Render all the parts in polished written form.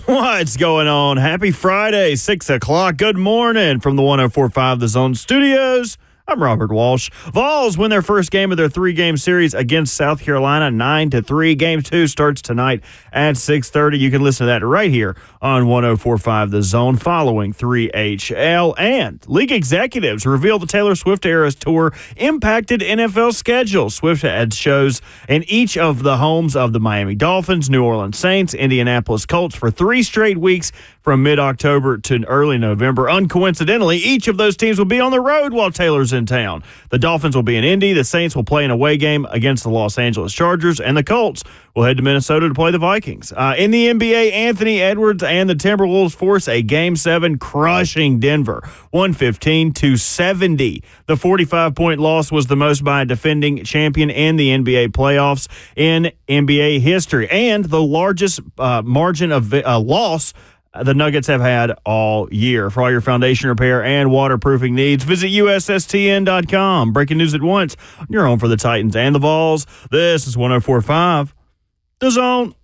What's going on? Happy Friday, 6 o'clock. Good morning from the 104.5 The Zone Studios. I'm Robert Walsh. Vols win their first game of their three-game series against South Carolina, 9-3. Game 2 starts tonight at 6:30. You can listen to that right here on 104.5 The Zone following 3HL. And league executives reveal the Taylor Swift Eras Tour impacted NFL schedule. Swift had shows in each of the homes of the Miami Dolphins, New Orleans Saints, Indianapolis Colts for 3 straight weeks from mid-October to early November. Uncoincidentally, each of those teams will be on the road while Taylor's in town. The Dolphins will be in Indy, the Saints will play an away game against the Los Angeles Chargers, and the Colts will head to Minnesota to play the Vikings. In the NBA, Anthony Edwards and the Timberwolves force a Game 7 crushing Denver, 115-70. The 45-point loss was the most by a defending champion in the NBA playoffs in NBA history, and the largest margin of loss the Nuggets have had all year. For all your foundation repair and waterproofing needs, visit USSTN.com. Breaking news at once. You're home for the Titans and the Vols. This is 104.5 The Zone.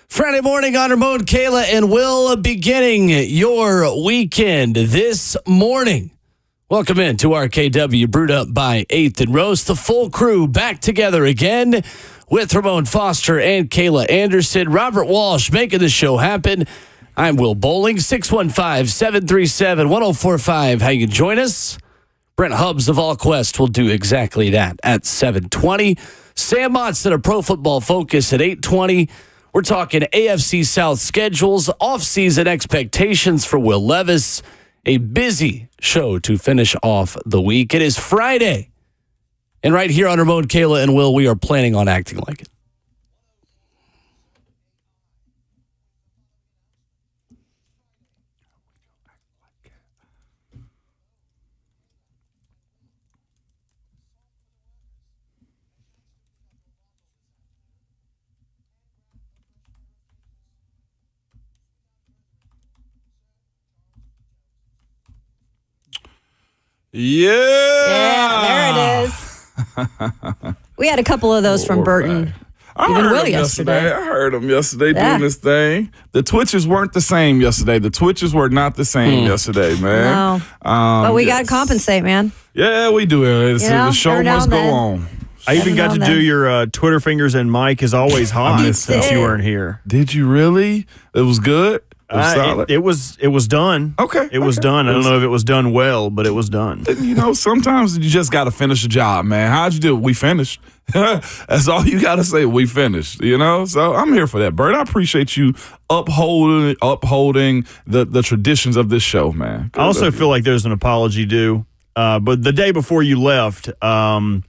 Friday morning on Ramon, Kayla, and Will, beginning your weekend this morning. Welcome in to RKW, brewed up by 8th and Roast. The full crew back together again with Ramon Foster and Kayla Anderson. Robert Walsh making the show happen. I'm Will Bowling, 615-737-1045. How you can join us? Brent Hubbs of AllQuest will do exactly that at 7:20. Sam Monson of Pro Football Focus at 8:20. We're talking AFC South schedules, offseason expectations for Will Levis. A busy show to finish off the week. It is Friday. And right here on Ramon, Kayla, and Will, we are planning on acting like it. Yeah, there it is. We had a couple of those from Burton. I heard him yesterday. I heard him yesterday doing this thing. The Twitches weren't the same yesterday. The Twitches were not the same yesterday, man. No. But we got to compensate, man. Yeah, we do. The show must go on. I even got to do your Twitter fingers, and Mike is always hot since you weren't here. Did you really? It was good? It was done. Okay. It was done. I don't know if it was done well, but it was done. Sometimes you just got to finish a job, man. How'd you do it? We finished. That's all you got to say. We finished, So I'm here for that, Bert. I appreciate you upholding the traditions of this show, man. I also feel like there's an apology due. But the day before you left, I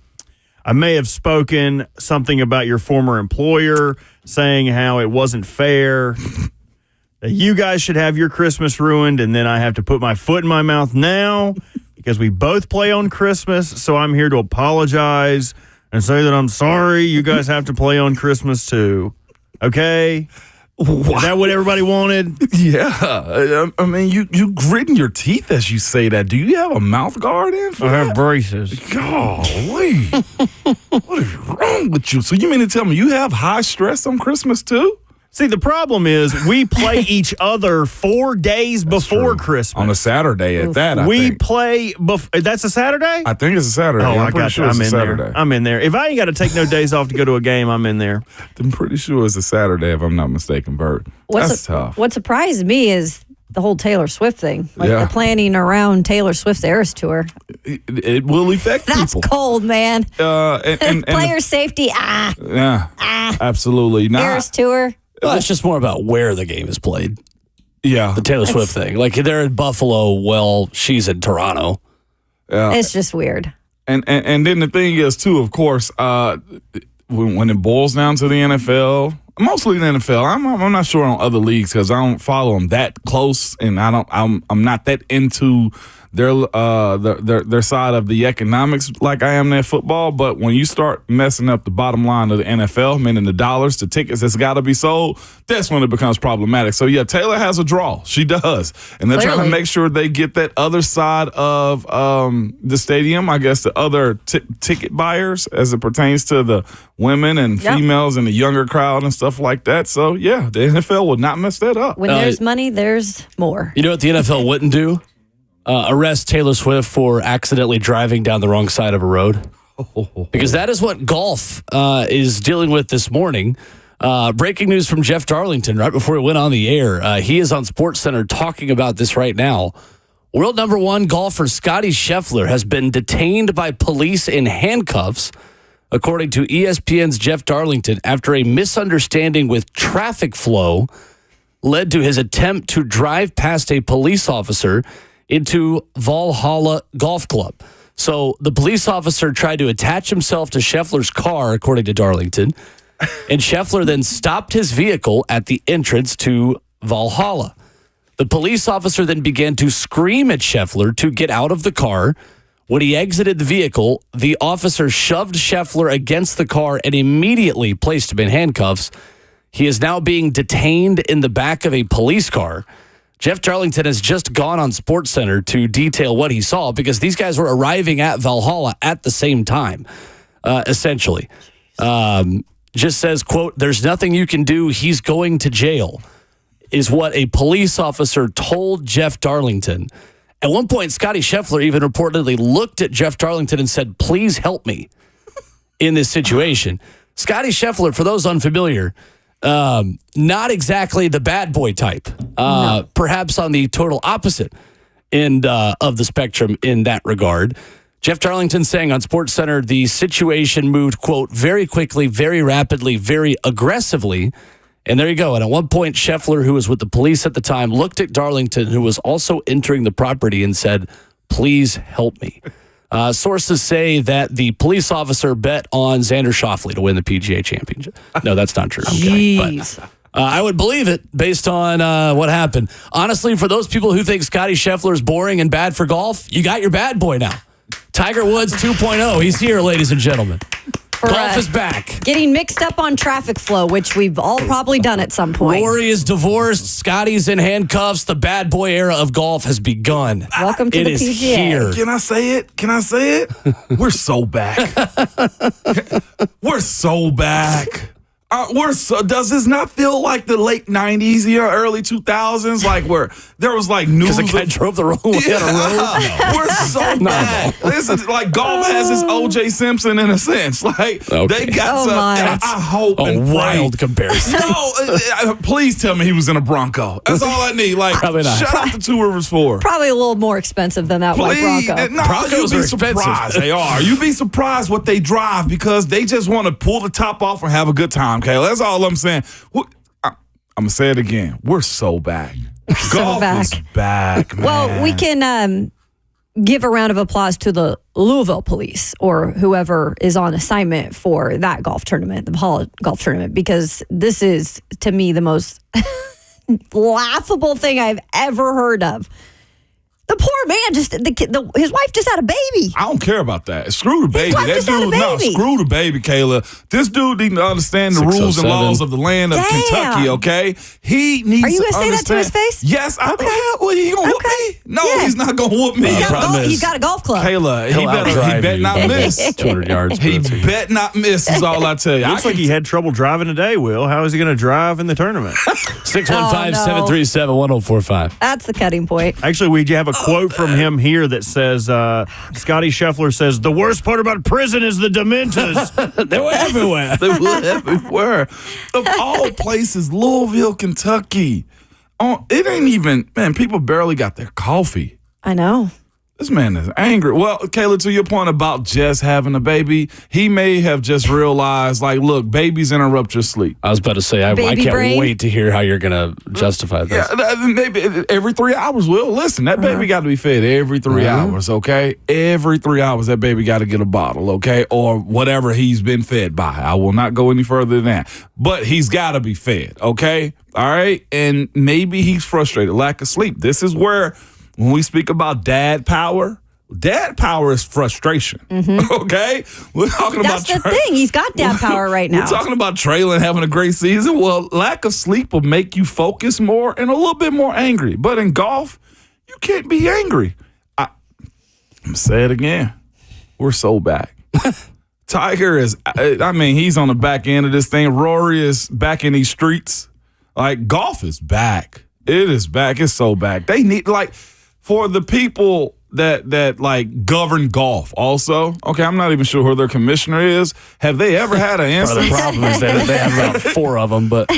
may have spoken something about your former employer, saying how it wasn't fair. You guys should have your Christmas ruined, and then I have to put my foot in my mouth now because we both play on Christmas. So I'm here to apologize and say that I'm sorry. You guys have to play on Christmas too. Okay? Wow. Is that what everybody wanted? Yeah. I mean, you gritting your teeth as you say that. Do you have a mouth guard in for I that? have braces. Golly. What is wrong with you? So you mean to tell me you have high stress on Christmas too? See, the problem is we play each other 4 days before Christmas. On a Saturday at that, I think. Play that's a Saturday? I think it's a Saturday. Oh, I'm pretty sure it's a Saturday. There. I'm in there. If I ain't got to take no days off to go to a game, I'm in there. I'm pretty sure it's a Saturday, if I'm not mistaken, Bert. That's tough. What surprised me is the whole Taylor Swift thing. The planning around Taylor Swift's Eras Tour. It will affect That's people. That's cold, man. And Player safety, Yeah, absolutely not. Eras Tour. Well, it's just more about where the game is played. Yeah. The Taylor Swift thing. Like, they're in Buffalo, well, she's in Toronto. It's just weird. And then the thing is, too, of course, when it boils down to the NFL, Mostly in the NFL. I'm not sure on other leagues because I don't follow them that close, and I'm not that into their side of the economics like I am in football. But when you start messing up the bottom line of the NFL, meaning the dollars, the tickets that's got to be sold, that's when it becomes problematic. So yeah, Taylor has a draw. She does, and they're trying to make sure they get that other side of the stadium. I guess the other ticket buyers as it pertains to the women and females and the younger crowd and stuff like that. So yeah, the NFL will not mess that up. When there's money, there's more. You know what the NFL wouldn't do? Arrest Taylor Swift for accidentally driving down the wrong side of a road. Because that is what golf is dealing with this morning. Breaking news from Jeff Darlington right before it went on the air. He is on SportsCenter talking about this right now. World number one golfer Scottie Scheffler has been detained by police in handcuffs, according to ESPN's Jeff Darlington, after a misunderstanding with traffic flow led to his attempt to drive past a police officer into Valhalla Golf Club. So the police officer tried to attach himself to Scheffler's car, according to Darlington, and Scheffler then stopped his vehicle at the entrance to Valhalla. The police officer then began to scream at Scheffler to get out of the car. When he exited the vehicle, the officer shoved Scheffler against the car and immediately placed him in handcuffs. He is now being detained in the back of a police car. Jeff Darlington has just gone on SportsCenter to detail what he saw because these guys were arriving at Valhalla at the same time, essentially. Just says, quote, "There's nothing you can do. He's going to jail," is what a police officer told Jeff Darlington. At one point, Scottie Scheffler even reportedly looked at Jeff Darlington and said, "Please help me in this situation." Scottie Scheffler, for those unfamiliar, not exactly the bad boy type. No. Perhaps on the total opposite end of the spectrum in that regard. Jeff Darlington saying on SportsCenter the situation moved, quote, "very quickly, very rapidly, very aggressively." And there you go. And at one point, Scheffler, who was with the police at the time, looked at Darlington, who was also entering the property, and said, "Please help me." Sources say that the police officer bet on Xander Schauffele to win the PGA Championship. No, that's not true. Jeez. But, I would believe it based on what happened. Honestly, for those people who think Scottie Scheffler is boring and bad for golf, you got your bad boy now. Tiger Woods 2.0. He's here, ladies and gentlemen. Golf is back. Getting mixed up on traffic flow, which we've all probably done at some point. Rory is divorced. Scotty's in handcuffs. The bad boy era of golf has begun. Welcome to the It is PGA. here. Can I say it? Can I say it? We're so back. We're so back. Does this not feel like the late 90s, early 2000s? Like where there was like news. Because the guy drove the wrong way on a road. We're so back. This is like golf has its O.J. Simpson in a sense. Like they got some. I hope a and wild comparison. No, please tell me he was in a Bronco. That's all I need. Like, Probably not. Shout out to Two Rivers 4. Probably a little more expensive than that white Please, Bronco. no, Broncos you'd are be surprised. expensive. They are. You'd be surprised what they drive because they just want to pull the top off and have a good time, Kayla. That's all I'm saying. I'm going to say it again. We're so back. Golf is back, man. Well, we can give a round of applause to the Louisville police or whoever is on assignment for that golf tournament, the Valhalla golf tournament, because this is, to me, the most laughable thing I've ever heard of. The poor man his wife just had a baby. I don't care about that. Screw the baby. His wife just had a baby. Screw the baby, Kayla. This dude needs to understand the rules and laws of the land of Kentucky, okay? He needs to understand. Are you going to say that to his face? Yes. Well, he going to whoop me? No, he's not going to whoop me. He's got a golf club. Kayla, he bet not miss. 200 yards. He bet not miss is all I tell you. Looks like he had trouble driving today, Will. How is he going to drive in the tournament? 615-737-1045. That's the cutting point. Actually, we have a quote from him here that says, Scottie Scheffler says, "The worst part about prison is the Dementors." They were everywhere. They were everywhere. Of all places, Louisville, Kentucky. It ain't even, man, people barely got their coffee. I know. This man is angry. Well, Kayla, to your point about just having a baby, he may have just realized, like, look, babies interrupt your sleep. I was about to say, I Baby can't brain. wait to hear how you're going to justify this. Yeah, maybe every 3 hours, Will. Listen, that baby got to be fed every 3 hours, okay? Every 3 hours, that baby got to get a bottle, okay? Or whatever he's been fed by. I will not go any further than that. But he's got to be fed, okay? All right? And maybe he's frustrated, lack of sleep. This is where, when we speak about dad power is frustration, okay? We're talking That's about the thing. He's got dad power right now. We're talking about Traylon having a great season. Well, lack of sleep will make you focus more and a little bit more angry. But in golf, you can't be angry. I'm going to say it again. We're so back. Tiger is, he's on the back end of this thing. Rory is back in these streets. Like, golf is back. It is back. It's so back. They need, like, for the people that like govern golf also, okay, I'm not even sure who their commissioner is. Have they ever had an instance? The problem is that they have about 4 of them, but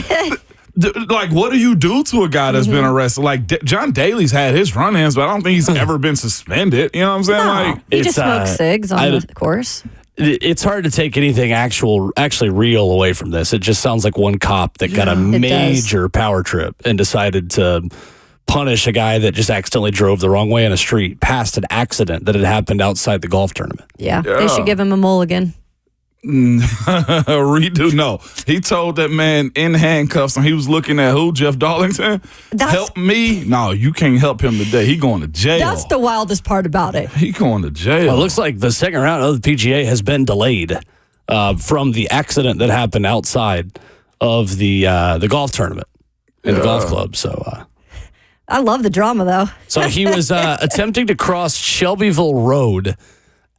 like, what do you do to a guy that's been arrested? Like, John Daly's had his run-ins, but I don't think he's ever been suspended. You know what I'm saying? No, Like, he just smokes cigs on the course. it's hard to take anything actually real away from this. It just sounds like one cop that got a major power trip and decided to punish a guy that just accidentally drove the wrong way in a street past an accident that had happened outside the golf tournament. Yeah. They should give him a mulligan. Redo. No, he told that man in handcuffs, and he was looking at who? Jeff Darlington. Help me? No, you can't help him today. He going to jail. That's the wildest part about it. He going to jail. Well, it looks like the second round of the PGA has been delayed from the accident that happened outside of the golf tournament in the golf club. So. I love the drama, though. So he was attempting to cross Shelbyville Road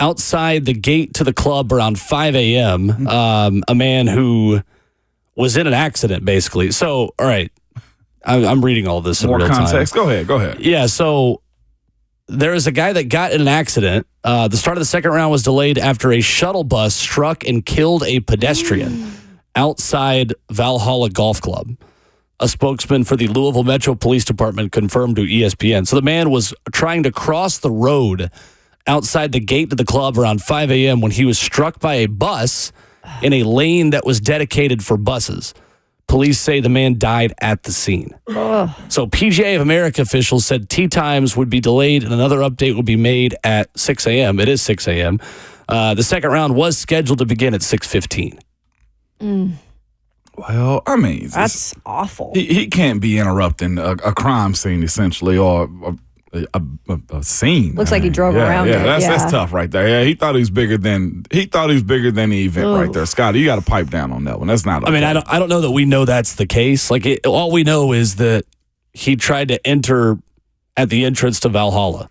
outside the gate to the club around 5 a.m. A man who was in an accident, basically. So, all right, I'm reading all this in More real context. time. Go ahead. Yeah, so there is a guy that got in an accident. The start of the second round was delayed after a shuttle bus struck and killed a pedestrian outside Valhalla Golf Club. A spokesman for the Louisville Metro Police Department confirmed to ESPN. So the man was trying to cross the road outside the gate to the club around 5 a.m. when he was struck by a bus in a lane that was dedicated for buses. Police say the man died at the scene. So PGA of America officials said tee times would be delayed and another update would be made at 6 a.m. It is 6 a.m. The second round was scheduled to begin at 6:15. Well, That's awful. He can't be interrupting a crime scene, essentially, or a scene. Looks like he drove around it. That's tough right there. Yeah, he thought he was bigger than the event right there. Scotty, you got to pipe down on that one. That's not okay. I don't know that we know that's the case. Like all we know is that he tried to enter at the entrance to Valhalla.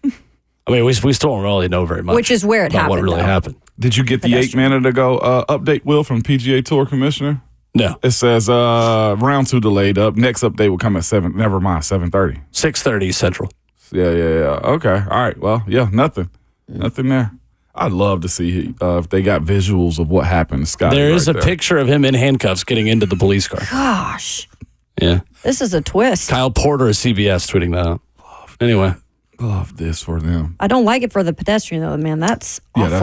We still don't really know very much. Which is where it about happened. What really happened. Did you get the 8 minute ago update, Will, from PGA Tour Commissioner? No. It says round 2 delayed up. Next update will come at 7:30. 6:30 Central. Yeah. Okay. All right. Well, yeah, nothing there. I'd love to see if they got visuals of what happened to Scotty. There is a picture of him in handcuffs getting into the police car. Gosh. Yeah. This is a twist. Kyle Porter of CBS tweeting that out. Anyway. Love this for them. I don't like it for the pedestrian, though, man. That's awful. Yeah,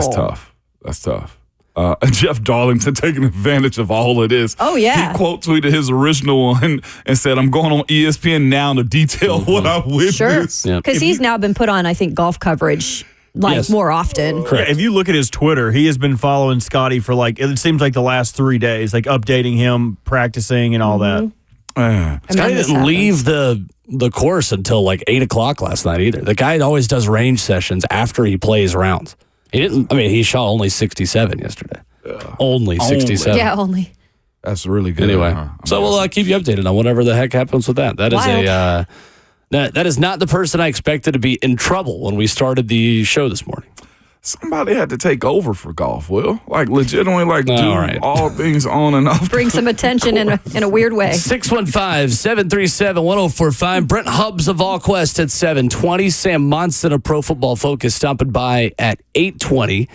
that's tough. Jeff Darlington taking advantage of all of this. Oh, yeah. He quote tweeted his original one and said, "I'm going on ESPN now to detail what I witnessed." Sure. Because he's now been put on, I think, golf coverage more often. Correct. If you look at his Twitter, he has been following Scotty for it seems like the last 3 days, like updating him, practicing and all that. Scotty didn't leave the course until 8 o'clock last night either. The guy always does range sessions after he plays rounds. He didn't. He shot only 67 yesterday. Only 67. Yeah, only. That's really good. Anyway, so we'll keep you updated on whatever the heck happens with that. That is that is not the person I expected to be in trouble when we started the show this morning. Somebody had to take over for golf, Will. Legitimately, do all things on and off. Bring some attention in a weird way. 615-737-1045. Brent Hubbs of VolQuest at 7:20. Sam Monson of Pro Football Focus stopping by at 8:20.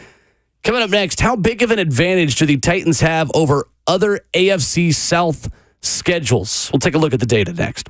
Coming up next, how big of an advantage do the Titans have over other AFC South schedules? We'll take a look at the data next.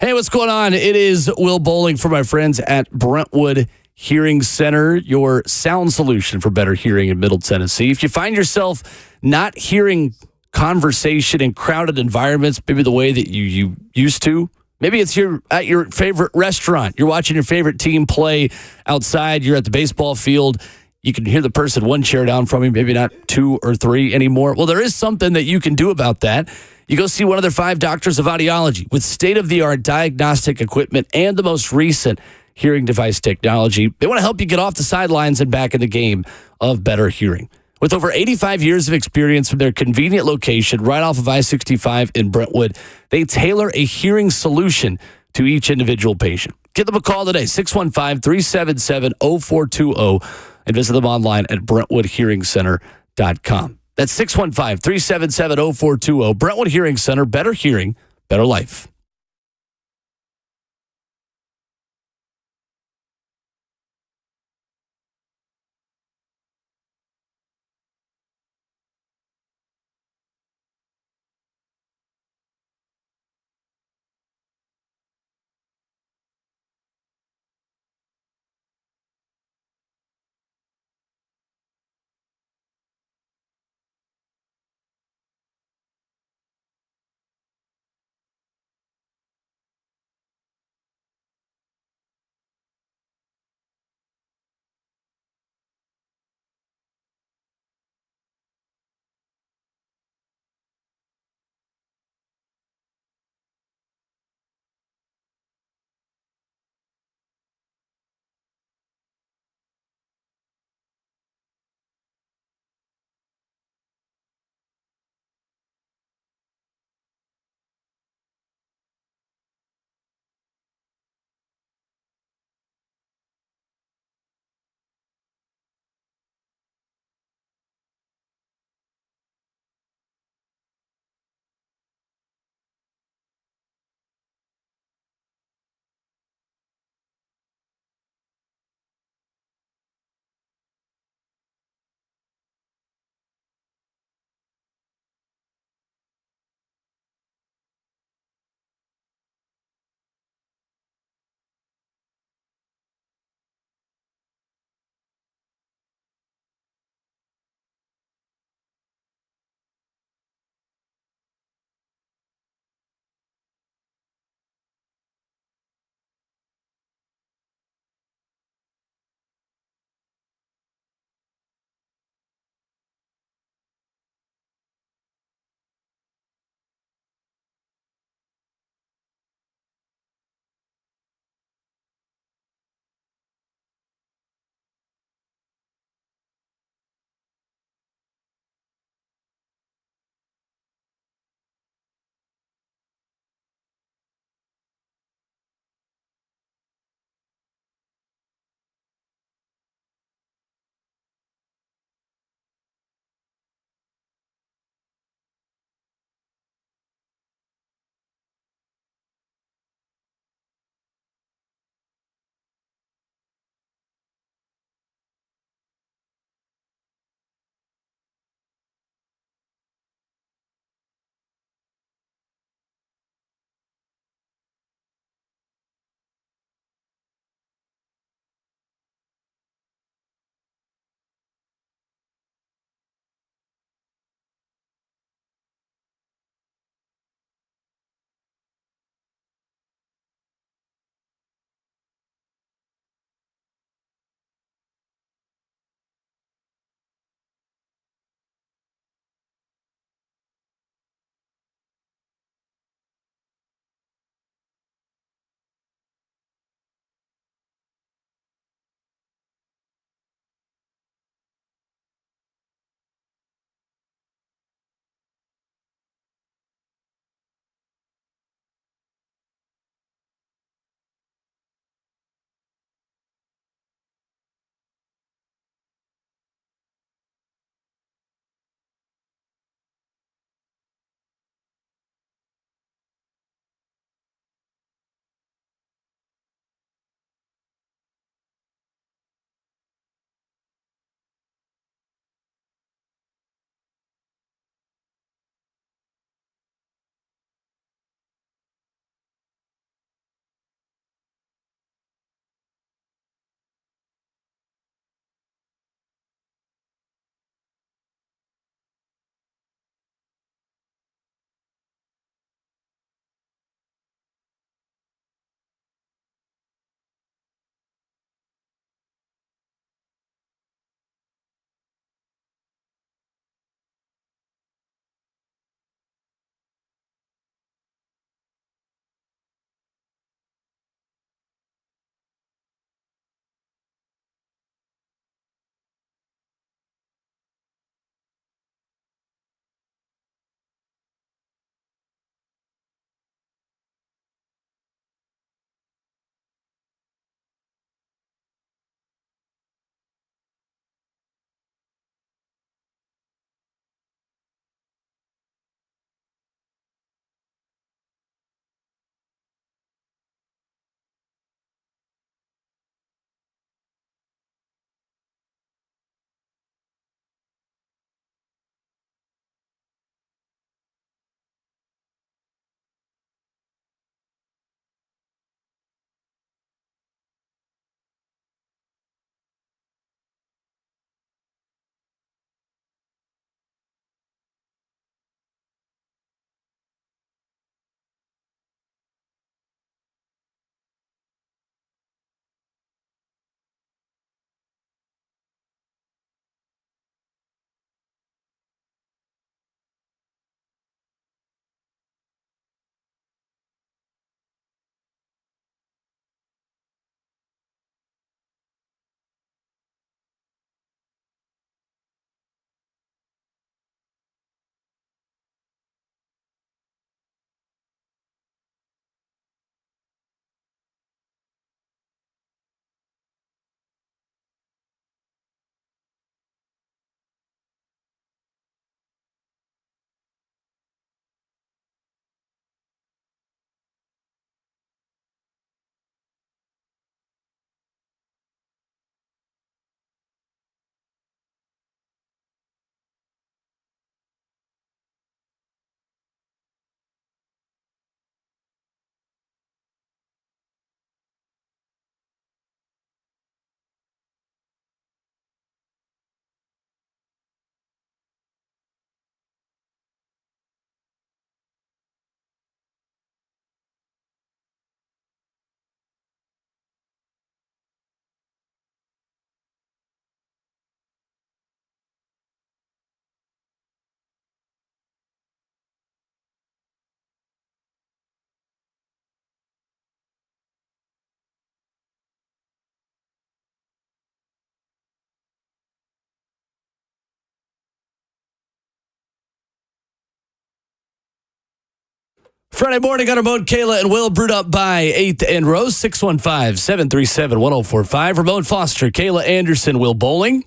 Hey, what's going on? It is Will Bowling for my friends at Brentwood Hearing Center, your sound solution for better hearing in Middle Tennessee. If you find yourself not hearing conversation in crowded environments, maybe the way that you used to, maybe it's at your favorite restaurant, you're watching your favorite team play outside, you're at the baseball field, you can hear the person one chair down from you, maybe not 2 or 3 anymore. Well, there is something that you can do about that. You go see one of their 5 doctors of audiology with state-of-the-art diagnostic equipment and the most recent hearing device technology. They want to help you get off the sidelines and back in the game of better hearing. With over 85 years of experience from their convenient location right off of I-65 in Brentwood, they tailor a hearing solution to each individual patient. Give them a call today, 615-377-0420, and visit them online at BrentwoodHearingCenter.com. That's 615-377-0420. Brentwood Hearing Center, better hearing, better life. Friday morning on our boat, Kayla and Will, brewed up by 8th and Rose, 615-737-1045. Ramon Foster, Kayla Anderson, Will Bowling.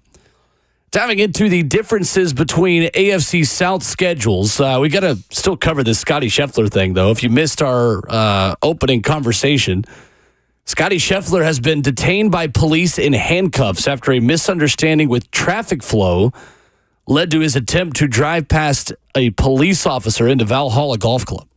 Diving into the differences between AFC South schedules, we got to still cover this Scotty Scheffler thing, though. If you missed our opening conversation, Scotty Scheffler has been detained by police in handcuffs after a misunderstanding with traffic flow led to his attempt to drive past a police officer into Valhalla Golf Club.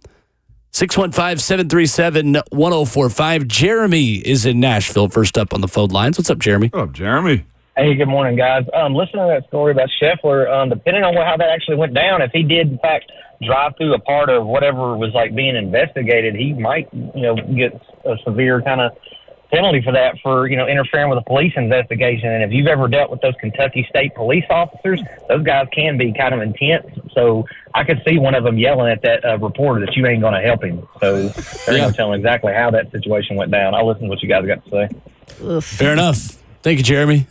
615-737-1045. Jeremy is in Nashville, first up on the phone lines. What's up, Jeremy? What's up, Jeremy? Hey, good morning, guys. Listening to that story about Scheffler, depending on how that actually went down, if he did, in fact, drive through a part of whatever was, being investigated, he might, get a severe kind of penalty for that for, interfering with a police investigation. And if you've ever dealt with those Kentucky State police officers, those guys can be kind of intense. So I could see one of them yelling at that reporter that you ain't going to help him. So they're going to tell him exactly how that situation went down. I'll listen to what you guys got to say. Fair enough. Thank you, Jeremy.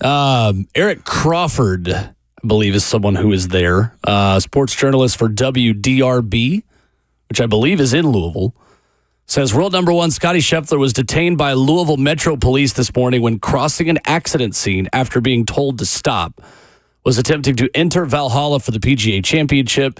Eric Crawford, I believe, is someone who is there. Sports journalist for WDRB, which I believe is in Louisville. Says world number one Scotty Scheffler was detained by Louisville Metro Police this morning when crossing an accident scene after being told to stop. Was attempting to enter Valhalla for the PGA Championship.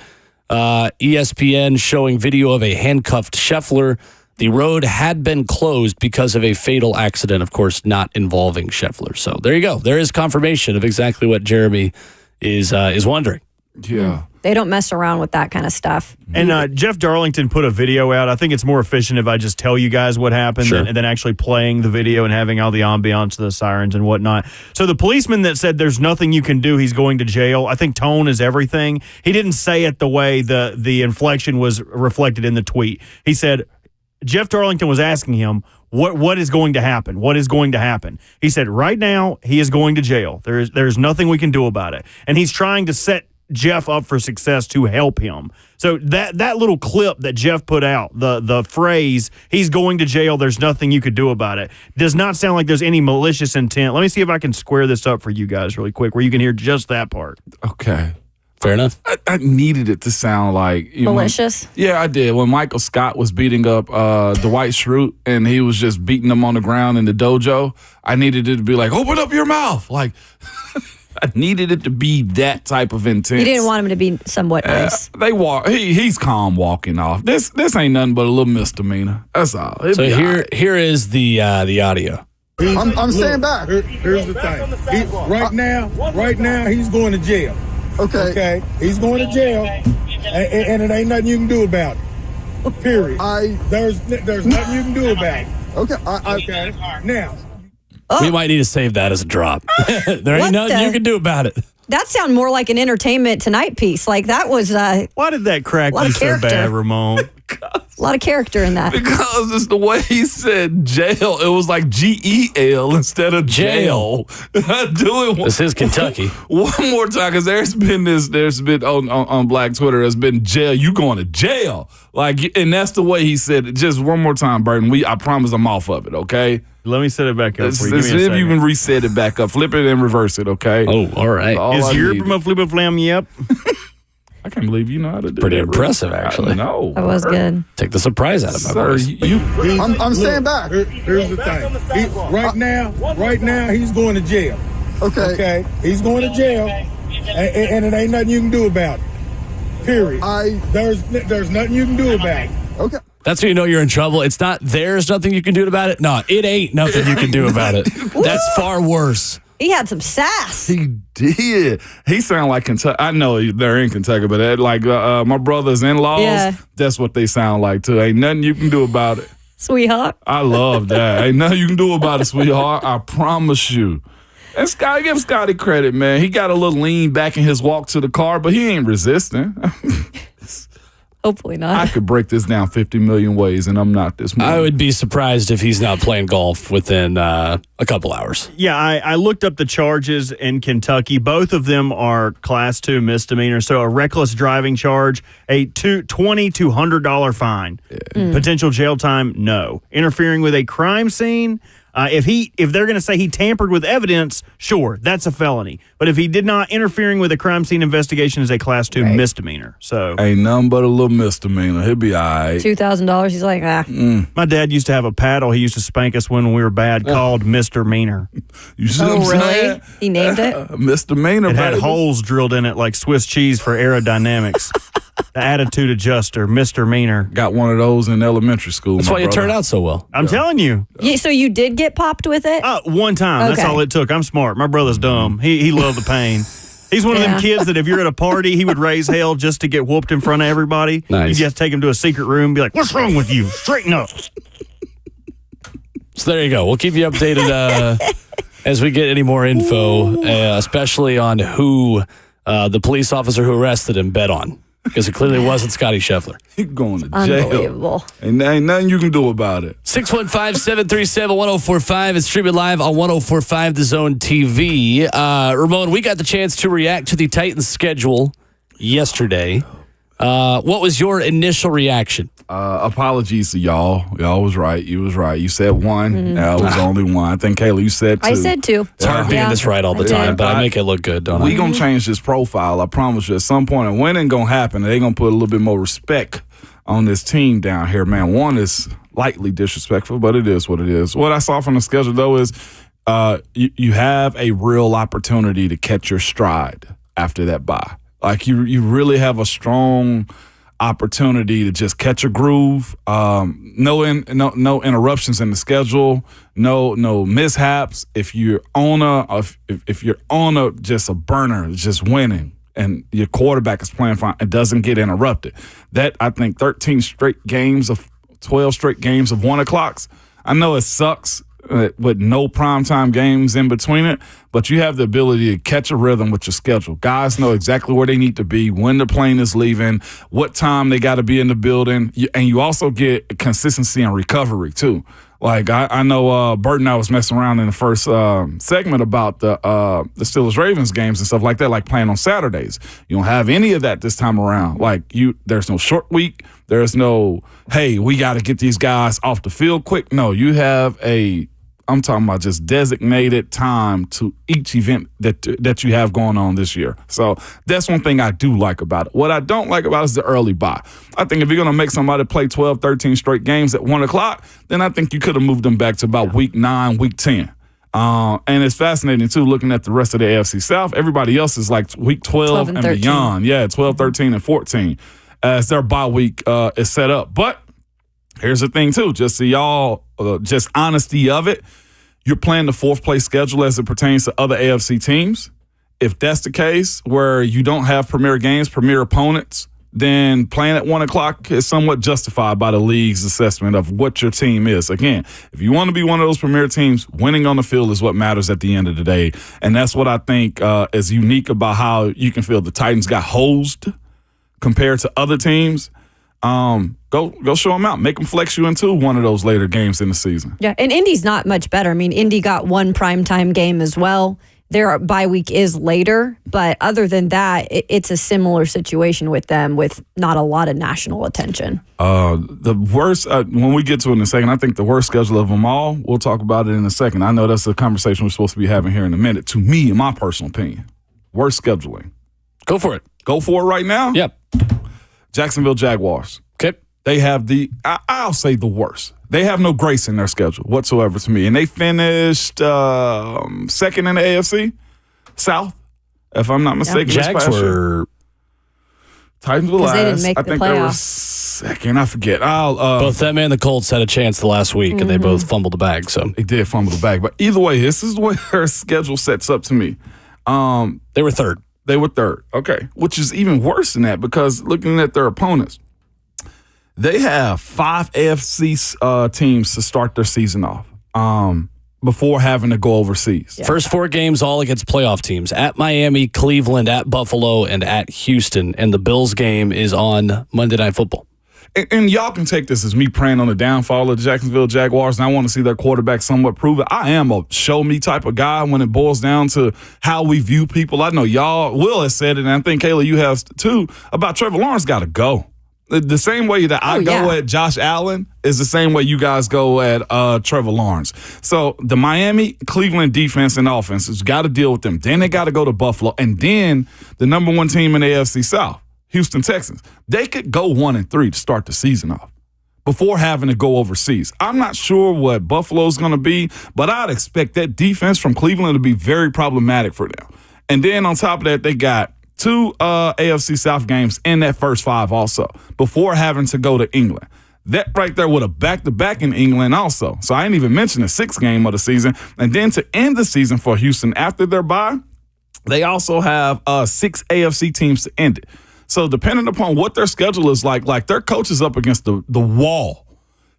ESPN showing video of a handcuffed Scheffler. The road had been closed because of a fatal accident, of course, not involving Scheffler. So there you go. There is confirmation of exactly what Jeremy is wondering. Yeah. They don't mess around with that kind of stuff. And Jeff Darlington put a video out. I think it's more efficient if I just tell you guys what happened than actually playing the video and having all the ambiance, the sirens and whatnot. So the policeman that said there's nothing you can do, he's going to jail, I think tone is everything. He didn't say it the way the inflection was reflected in the tweet. He said, Jeff Darlington was asking him, what is going to happen? What is going to happen? He said, right now, he is going to jail. There's nothing we can do about it. And he's trying to set Jeff up for success to help him. So that little clip that Jeff put out, the phrase, he's going to jail, there's nothing you could do about it, does not sound like there's any malicious intent. Let me see if I can square this up for you guys really quick where you can hear just that part. Okay. Fair enough. I needed it to sound like Malicious? Yeah, I did. When Michael Scott was beating up Dwight Schrute and he was just beating him on the ground in the dojo, I needed it to be like, open up your mouth. Like, I needed it to be that type of intense. You didn't want him to be somewhat nice. He's calm walking off. This ain't nothing but a little misdemeanor. That's all. So here is the audio. I'm staying back. Here's the thing. Right now, he's going to jail. Okay. He's going to jail, and it ain't nothing you can do about it. Period. There's nothing you can do about it. Okay. Okay. Now. We might need to save that as a drop. There ain't nothing you can do about it. That sounded more like an Entertainment Tonight piece. Like that was Why did that crack you so bad, Ramon? a lot of character in that. Because it's the way he said jail. It was like GEL instead of jail. This is Kentucky. One more time, because there's been on Black Twitter, there's been jail. You going to jail. And that's the way he said it. Just one more time, Burton. I promise I'm off of it, okay? Let me set it back up for you. Let's see if you can reset it back up. Flip it and reverse it, okay? Oh, all right. Is your flip a flam yep? I can't believe you know how to do Pretty that. impressive, actually. No. That was good. Take the surprise out of my Sir, voice. I'm staying back. Here's the thing. Right now, he's going to jail. Okay. He's going to jail, and it ain't nothing you can do about it. Period. There's nothing you can do about it. Okay. That's when you know you're in trouble. It's not there's nothing you can do about it. No, it ain't nothing you can do about it. That's far worse. He had some sass. He did. He sounded like Kentucky. I know they're in Kentucky, but my brother's in-laws, that's what they sound like too. Ain't nothing you can do about it. Sweetheart. I love that. Ain't nothing you can do about it, sweetheart. I promise you. And give Scotty credit, man. He got a little lean back in his walk to the car, but he ain't resisting. Hopefully not. I could break this down 50 million ways, and I'm not this morning. I would be surprised if he's not playing golf within a couple hours. Yeah, I looked up the charges in Kentucky. Both of them are Class 2 misdemeanors. So a reckless driving charge, a $20 to $100 fine. Potential jail time, no. Interfering with a crime scene, If they're going to say he tampered with evidence, sure, that's a felony. But if he did not, interfering with a crime scene investigation is a Class 2 misdemeanor. So ain't nothing but a little misdemeanor. He'll be all right. $2,000. He's like, My dad used to have a paddle. He used to spank us when we were bad called Misdemeanor. You see what I'm saying? He named it? Misdemeanor. It had holes drilled in it like Swiss cheese for aerodynamics. The attitude adjuster, Misdemeanor. Got one of those in elementary school. That's why you turned out so well. I'm telling you. So you did get popped with it? One time. That's Okay. all it took. I'm smart. My brother's dumb. He loved the pain. He's one of them kids that if you're at a party, he would raise hell just to get whooped in front of everybody. Nice. You just take him to a secret room and be like, what's wrong with you? Straighten up. So there you go. We'll keep you updated as we get any more info, especially on who the police officer who arrested him bet on. Because it clearly wasn't Scotty Scheffler. He's going to jail. Unbelievable. And there ain't nothing you can do about it. 615-737-1045. It's streaming live on 1045 The Zone TV. Ramon, we got the chance to react to the Titans schedule yesterday. What was your initial reaction? Apologies to y'all. Y'all was right. You was right. You said one. It was only one. I think, Kayla, you said two. I said two. It's hard being this right all the time, but I make it look good, don't I? We going to change this profile. I promise you. At some point, and when it going to happen, they going to put a little bit more respect on this team down here, man. One is lightly disrespectful, but it is what it is. What I saw from the schedule, though, is you have a real opportunity to catch your stride after that bye. Like, you really have a strong opportunity to just catch a groove. No interruptions in the schedule. No mishaps. If you're on just a burner, just winning, and your quarterback is playing fine, it doesn't get interrupted. That, I think, 12 straight games of 1 o'clocks. I know it sucks with no primetime games in between it, but you have the ability to catch a rhythm with your schedule. Guys know exactly where they need to be, when the plane is leaving, what time they got to be in the building, and you also get consistency and recovery too. Like I know Bert and I was messing around in the first segment about the Steelers-Ravens games and stuff like that, like playing on Saturdays. You don't have any of that this time around. Like there's no short week. There's no, hey, we got to get these guys off the field quick. No, you have I'm talking about just designated time to each event that you have going on this year. So that's one thing I do like about it. What I don't like about it is the early bye. I think if you're going to make somebody play 12, 13 straight games at 1 o'clock, then I think you could have moved them back to about week 9, week 10. And it's fascinating, too, looking at the rest of the AFC South. Everybody else is like week 12 and beyond. Yeah, 12, 13, and 14 as their bye week is set up. But here's the thing, too, just so y'all, just honesty of it. You're playing the fourth place schedule as it pertains to other AFC teams. If that's the case, where you don't have premier games, premier opponents, then playing at 1 o'clock is somewhat justified by the league's assessment of what your team is. Again, if you want to be one of those premier teams, winning on the field is what matters at the end of the day. And that's what I think is unique about how you can feel the Titans got hosed compared to other teams. Go show them out. Make them flex you into one of those later games in the season. Yeah, and Indy's not much better. I mean, Indy got one primetime game as well. Their bye week is later, but other than that, it's a similar situation with them with not a lot of national attention. The worst, when we get to it in a second, I think the worst schedule of them all, we'll talk about it in a second. I know that's a conversation we're supposed to be having here in a minute. To me, in my personal opinion, worst scheduling. Go for it. Go for it right now? Yep. Jacksonville Jaguars. Okay. They have I'll say the worst. They have no grace in their schedule whatsoever to me. And they finished second in the AFC South, if I'm not mistaken. Jags were... Titans were last. They didn't make I the think they were playoffs. second. I forget. Both them and the Colts had a chance the last week, and they both fumbled the bag. So they did fumble the bag. But either way, this is the way their schedule sets up to me. they were third. They were third. Okay. Which is even worse than that because looking at their opponents, they have 5 AFC teams to start their season off before having to go overseas. Yeah. First 4 games all against playoff teams. At Miami, Cleveland, at Buffalo, and at Houston. And the Bills game is on Monday Night Football. And y'all can take this as me praying on the downfall of the Jacksonville Jaguars, and I want to see their quarterback somewhat prove it. I am a show-me type of guy when it boils down to how we view people. I know y'all, Will has said it, and I think, Kayla, you have too, about Trevor Lawrence got to go. The same way that I go at Josh Allen is the same way you guys go at Trevor Lawrence. So the Miami-Cleveland defense and offense has got to deal with them. Then they got to go to Buffalo. And then the number one team in the AFC South, Houston Texans. They could go 1-3 to start the season off before having to go overseas. I'm not sure what Buffalo's going to be, but I'd expect that defense from Cleveland to be very problematic for them. And then on top of that, they got 2 AFC South games in that first 5 also before having to go to England. That right there with a back-to-back in England also. So I ain't even mentioned the 6th game of the season. And then to end the season for Houston after their bye, they also have 6 AFC teams to end it. So depending upon what their schedule is like their coach is up against the wall.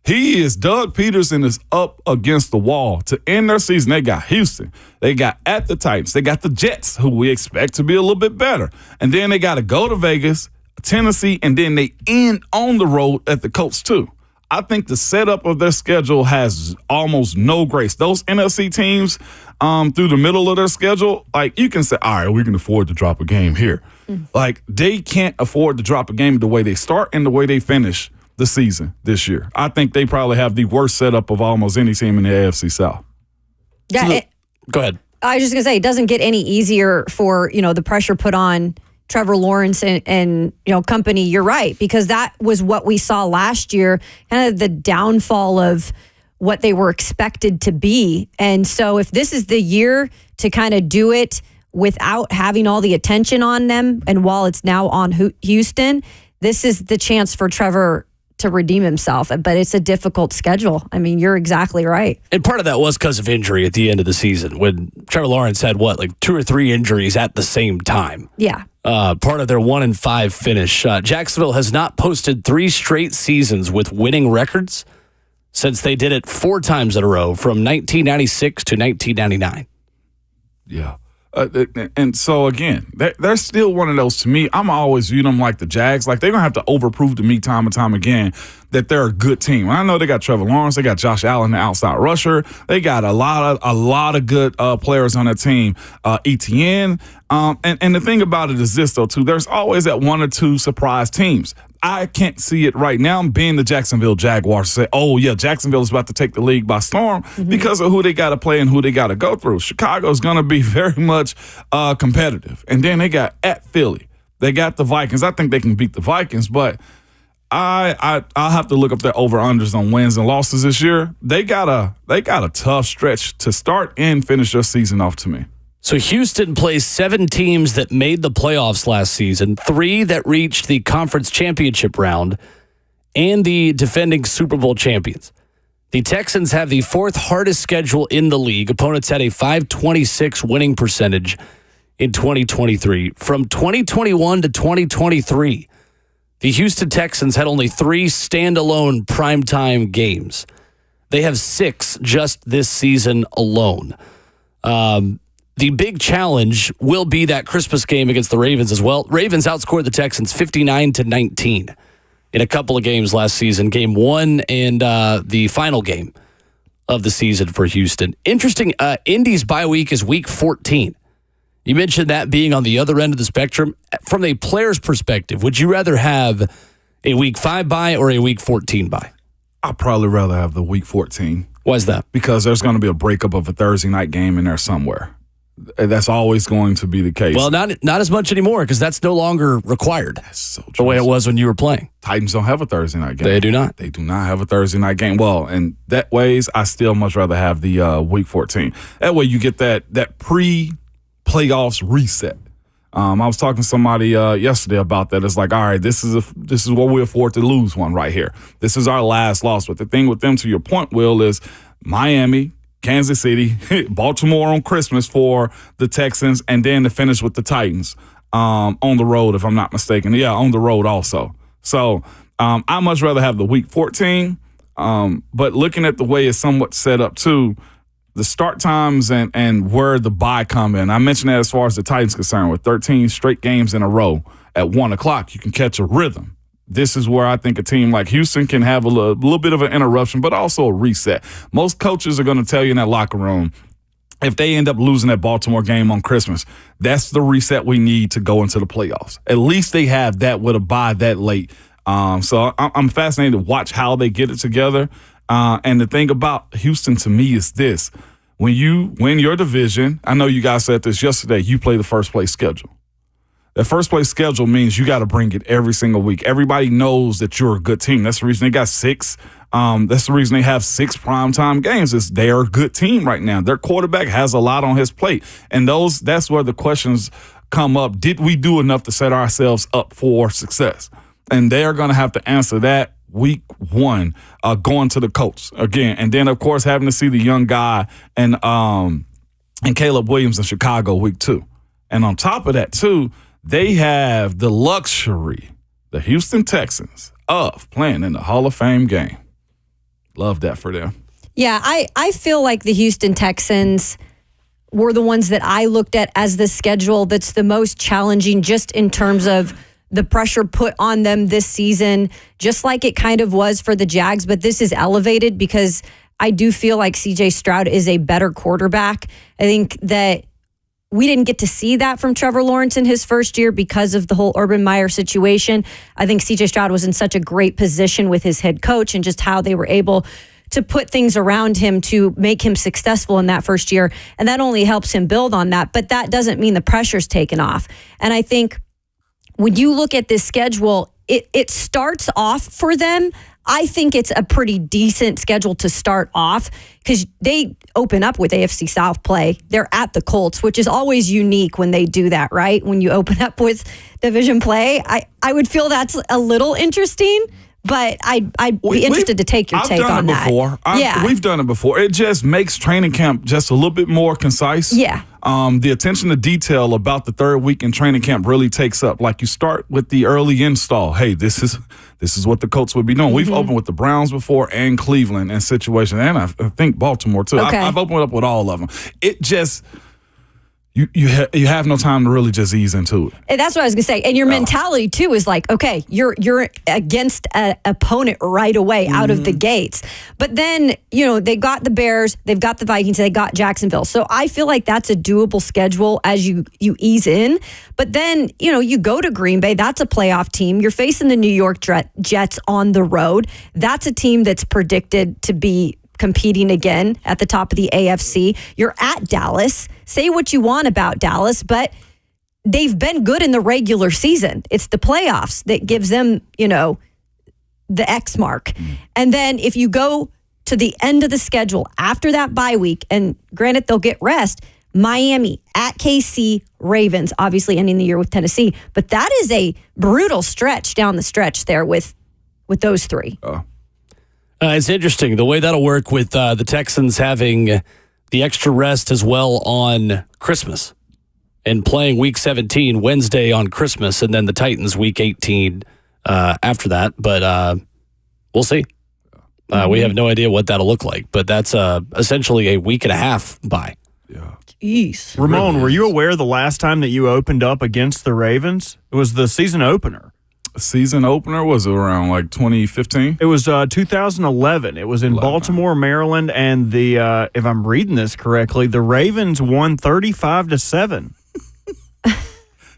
Doug Peterson is up against the wall. To end their season, they got Houston. They got at the Titans. They got the Jets, who we expect to be a little bit better. And then they got to go to Vegas, Tennessee, and then they end on the road at the Colts too. I think the setup of their schedule has almost no grace. Those NFC teams through the middle of their schedule, like you can say, all right, we can afford to drop a game here. Like they can't afford to drop a game the way they start and the way they finish the season this year. I think they probably have the worst setup of almost any team in the AFC South. Yeah, go ahead. I was just going to say, it doesn't get any easier for, the pressure put on Trevor Lawrence and company. You're right, because that was what we saw last year, kind of the downfall of what they were expected to be. And so if this is the year to kind of do it without having all the attention on them, and while it's now on Houston, this is the chance for Trevor to redeem himself. But it's a difficult schedule. I mean, you're exactly right. And part of that was because of injury at the end of the season when Trevor Lawrence had 2 or 3 injuries at the same time. Yeah. Part of their 1-5 finish. Jacksonville has not posted 3 straight seasons with winning records since they did it 4 times in a row from 1996 to 1999. Yeah. And so, again, they're still one of those, to me, I'm always view them like the Jags. Like, they're going to have to overprove to me time and time again that they're a good team. And I know they got Trevor Lawrence. They got Josh Allen, the outside rusher. They got a lot of good players on that team. ETN. And the thing about it is this, though, too. There's always that 1 or 2 surprise teams. I can't see it right now being the Jacksonville Jaguars say, oh, yeah, Jacksonville is about to take the league by storm because of who they got to play and who they got to go through. Chicago's going to be very much competitive. And then they got at Philly. They got the Vikings. I think they can beat the Vikings, but I'll have to look up their over-unders on wins and losses this year. They got a tough stretch to start and finish their season off to me. So Houston plays 7 teams that made the playoffs last season, 3 that reached the conference championship round, and the defending Super Bowl champions. The Texans have the 4th hardest schedule in the league. Opponents had a .526 winning percentage in 2023. From 2021 to 2023, the Houston Texans had only 3 standalone primetime games. They have 6 just this season alone. The big challenge will be that Christmas game against the Ravens as well. Ravens outscored the Texans 59-19 in a couple of games last season, game 1 and the final game of the season for Houston. Interesting, Indy's bye week is week 14. You mentioned that being on the other end of the spectrum. From a player's perspective, would you rather have a week 5 bye or a week 14 bye? I'd probably rather have the week 14. Why is that? Because there's going to be a breakup of a Thursday night game in there somewhere. That's always going to be the case. Well, not as much anymore because that's no longer required. That's so true. The way it was when you were playing. Titans don't have a Thursday night game. They do not. They do not have a Thursday night game. Well, and that ways, I still much rather have the week 14. That way you get that pre-playoffs reset. I was talking to somebody yesterday about that. It's like, all right, this is what we afford to lose one right here. This is our last loss. But the thing with them, to your point, Will, is Miami, Kansas City, Baltimore on Christmas for the Texans, and then to finish with the Titans on the road, if I'm not mistaken. Yeah, on the road also. So I'd much rather have the week 14. But looking at the way it's somewhat set up too, the start times and where the bye come in. I mentioned that as far as the Titans concerned, with 13 straight games in a row at 1 o'clock, you can catch a rhythm. This is where I think a team like Houston can have a little bit of an interruption, but also a reset. Most coaches are going to tell you in that locker room, if they end up losing that Baltimore game on Christmas, that's the reset we need to go into the playoffs. At least they have that with a bye that late So I'm fascinated to watch how they get it together. And the thing about Houston to me is this. When you win your division, I know you guys said this yesterday, you play the first place schedule. That first place schedule means you got to bring it every single week. Everybody knows that you're a good team. That's the reason they got 6. That's the reason they have 6 primetime games is they are a good team right now. Their quarterback has a lot on his plate. And that's where the questions come up. Did we do enough to set ourselves up for success? And they are going to have to answer that week 1, going to the Colts again. And then, of course, having to see the young guy and Caleb Williams in Chicago week 2. And on top of that, too, they have the luxury, the Houston Texans, of playing in the Hall of Fame game. Love that for them. Yeah, I feel like the Houston Texans were the ones that I looked at as the schedule that's the most challenging just in terms of the pressure put on them this season, just like it kind of was for the Jags. But this is elevated because I do feel like C.J. Stroud is a better quarterback. I think that we didn't get to see that from Trevor Lawrence in his first year because of the whole Urban Meyer situation. I think C.J. Stroud was in such a great position with his head coach and just how they were able to put things around him to make him successful in that first year. And that only helps him build on that. But that doesn't mean the pressure's taken off. And I think when you look at this schedule, it starts off for them. I think it's a pretty decent schedule to start off because they open up with AFC South play. They're at the Colts, which is always unique when they do that, right? When you open up with division play, I would feel that's a little interesting, but I'd be interested to take your take on that. We've done it before. It just makes training camp just a little bit more concise. Yeah. The attention to detail about the third week in training camp really takes up. Like you start with the early install. Hey, this is what the Colts would be doing. We've opened with the Browns before and Cleveland in situation, and I think Baltimore too. Okay. I've opened up with all of them. It just you have no time to really just ease into it. And that's what I was gonna say. And your mentality too is like, okay, you're against an opponent right away out of the gates. But then they got the Bears, they've got the Vikings, they got Jacksonville. So I feel like that's a doable schedule as you ease in. But then you go to Green Bay, that's a playoff team. You're facing the New York Jets on the road. That's a team that's predicted to be competing again at the top of the AFC. You're at Dallas. Say what you want about Dallas, but they've been good in the regular season. It's the playoffs that gives them, the X mark. And then if you go to the end of the schedule after that bye week, and granted they'll get rest, Miami, at KC, Ravens, obviously ending the year with Tennessee, but that is a brutal stretch down the stretch there with those 3. It's interesting the way that'll work with the Texans having the extra rest as well on Christmas and playing week 17 Wednesday on Christmas, and then the Titans week 18 after that. But we'll see. We have no idea what that'll look like, but that's essentially a week and a half bye. Yeah. Jeez. Ramon, were you aware the last time that you opened up against the Ravens? It was the season opener. Season opener was around like 2015. It was 2011. It was in Baltimore, Maryland, and the if I'm reading this correctly, the Ravens won 35-7.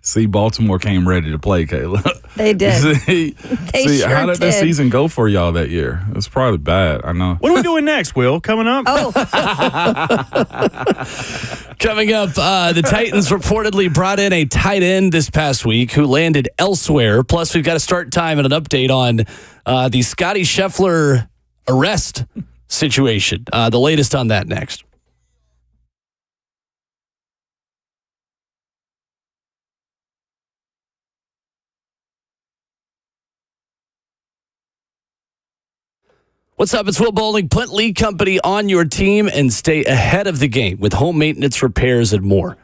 See, Baltimore came ready to play, Kayla. They did. See, how did that season go for y'all that year? It was probably bad, I know. What are we doing next, Will? Coming up? Coming up, the Titans reportedly brought in a tight end this past week who landed elsewhere. Plus, we've got a start time and an update on the Scotty Scheffler arrest situation. The latest on that next. What's up? It's Will Bowling. Put Lee Company on your team and stay ahead of the game with home maintenance, repairs, and more.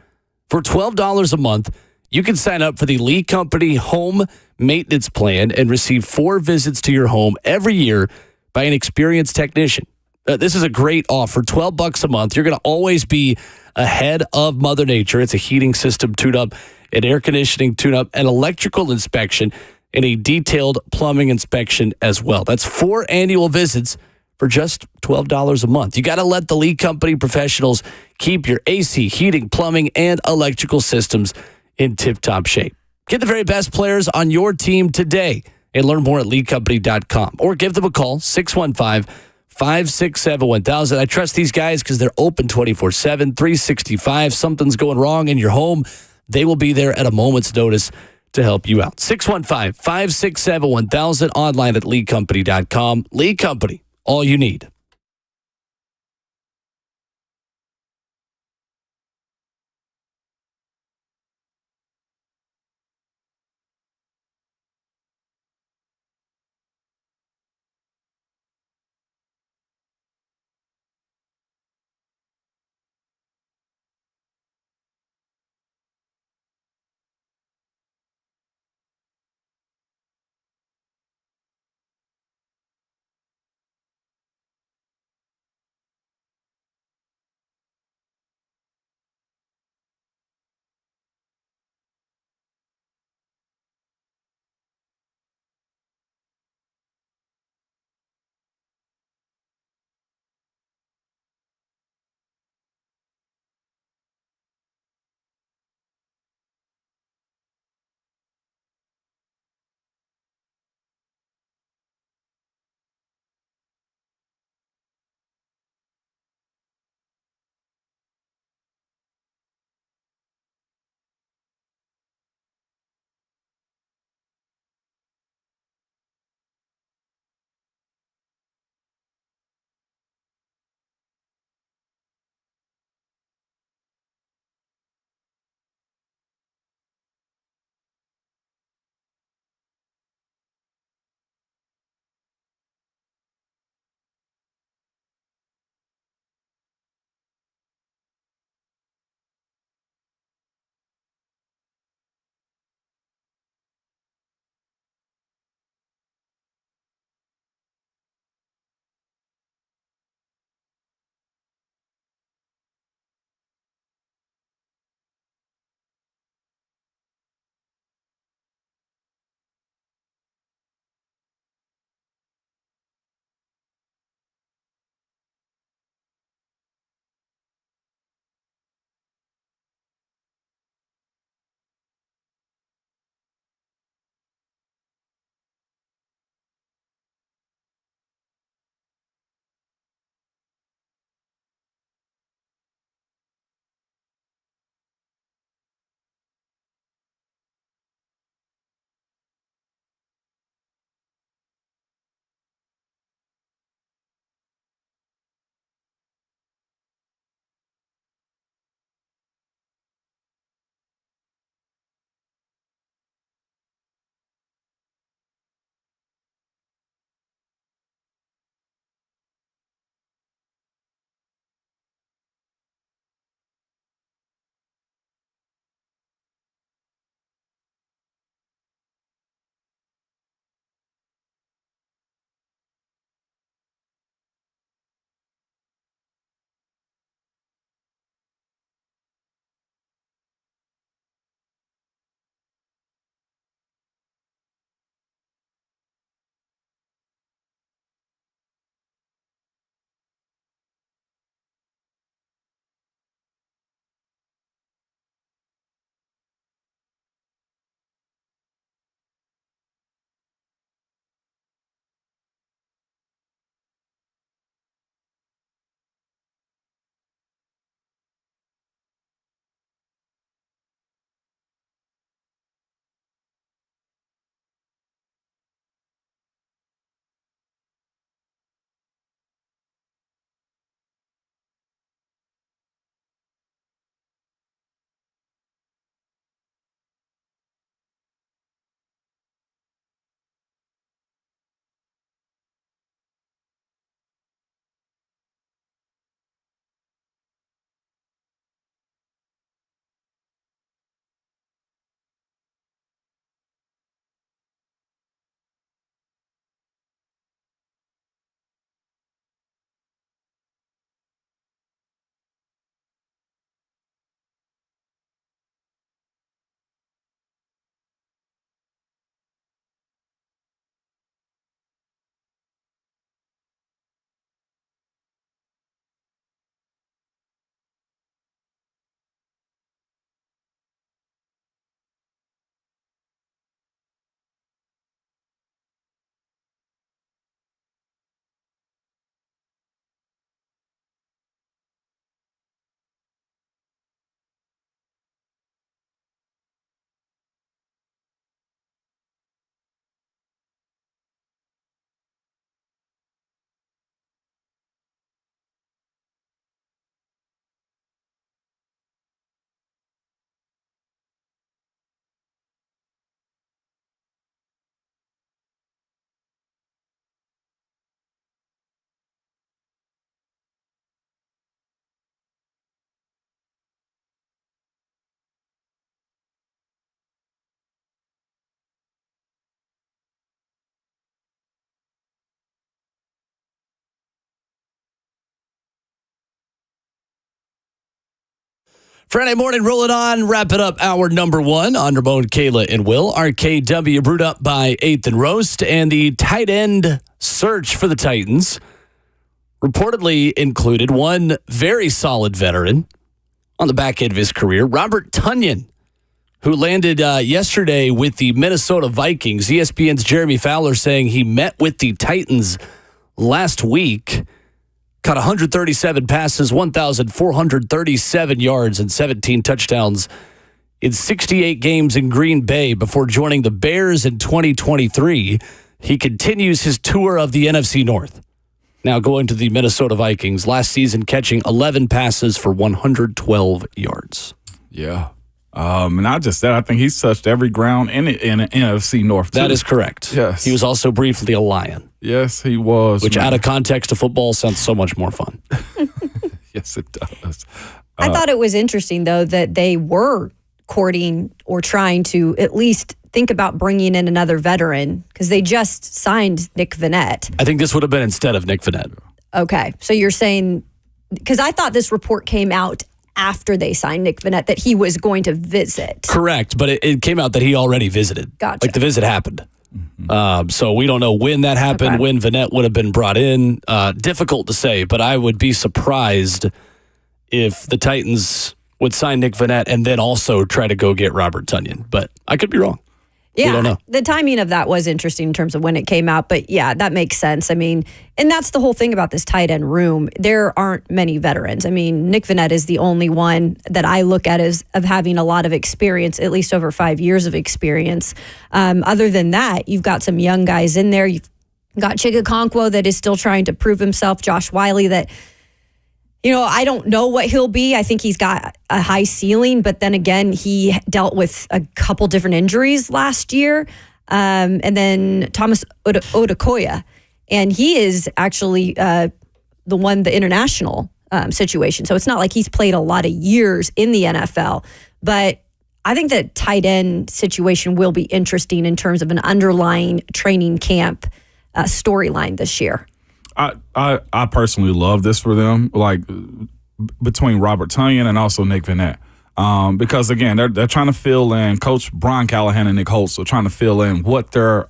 For $12 a month, you can sign up for the Lee Company home maintenance plan and receive 4 visits to your home every year by an experienced technician. This is a great offer. $12 a month. You're going to always be ahead of Mother Nature. It's a heating system tune-up, an air conditioning tune-up, an electrical inspection, and a detailed plumbing inspection as well. That's 4 annual visits for just $12 a month. You got to let the Lee Company professionals keep your AC, heating, plumbing, and electrical systems in tip-top shape. Get the very best players on your team today and learn more at leadcompany.com or give them a call, 615-567-1000. I trust these guys because they're open 24/7, 365. Something's going wrong in your home, they will be there at a moment's notice to help you out. 615-567-1000, online at leadcompany.com. Lead Company, all you need. Friday morning, roll it on, wrap it up. Hour number 1 on Ramon, Kayla, and Will. RKW brewed up by 8th and Roast, and the tight end search for the Titans reportedly included one very solid veteran on the back end of his career, Robert Tonyan, who landed yesterday with the Minnesota Vikings. ESPN's Jeremy Fowler saying he met with the Titans last week, caught 137 passes, 1,437 yards, and 17 touchdowns in 68 games in Green Bay before joining the Bears in 2023. He continues his tour of the NFC North, now going to the Minnesota Vikings. Last season, catching 11 passes for 112 yards. Yeah. And not just that, I think he's touched every ground in NFC North, too. That is correct. Yes. He was also briefly a Lion. Yes, he was. Which, out of context of football, sounds so much more fun. Yes, it does. I thought it was interesting, though, that they were courting or trying to at least think about bringing in another veteran because they just signed Nick Vannett. I think this would have been instead of Nick Vannett. Okay. So you're saying, because I thought this report came out after they signed Nick Vannett that he was going to visit. Correct, but it came out that he already visited. Gotcha. Like the visit happened. So we don't know when that happened, when Vannett would have been brought in. Difficult to say, but I would be surprised if the Titans would sign Nick Vannett and then also try to go get Robert Tonyan. But I could be wrong. Yeah, we don't know. The timing of that was interesting in terms of when it came out. But yeah, that makes sense. I mean, and that's the whole thing about this tight end room. There aren't many veterans. I mean, Nick Vannett is the only one that I look at as of having a lot of experience, at least over 5 years of experience. Other than that, you've got some young guys in there. You've got Chigakonkwo that is still trying to prove himself. Josh Wiley that, you know, I don't know what he'll be. I think he's got a high ceiling, but then again, he dealt with a couple different injuries last year. And then Thomas Odukoya, and he is actually the international situation. So it's not like he's played a lot of years in the NFL, but I think that tight end situation will be interesting in terms of an underlying training camp storyline this year. I personally love this for them, like between Robert Tonyan and also Nick Vannett. Because again, they're trying to fill in. Coach Brian Callahan and Nick Holtz are trying to fill in what their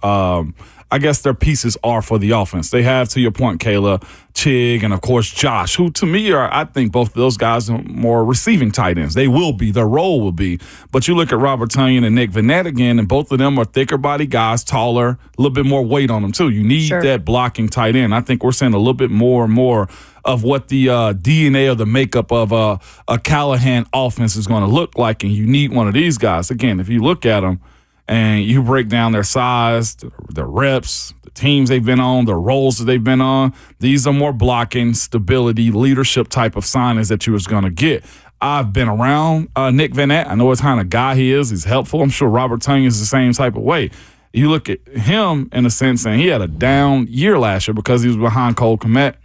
their pieces are for the offense. They have, to your point, Kayla, Chig, and of course Josh, who to me I think both of those guys are more receiving tight ends. They will be, their role will be. But you look at Robert Tonyan and Nick Vannett again, and both of them are thicker body guys, taller, a little bit more weight on them too. You need that blocking tight end. I think we're seeing a little bit more and more of what the DNA or the makeup of a Callahan offense is going to look like, and you need one of these guys. Again, if you look at them and you break down their size, their reps, the teams they've been on, the roles that they've been on, these are more blocking, stability, leadership type of signings that you was going to get. I've been around Nick Vannett. I know what kind of guy he is. He's helpful. I'm sure Robert Tonyan is the same type of way. You look at him in a sense, and he had a down year last year because he was behind Cole Kmet.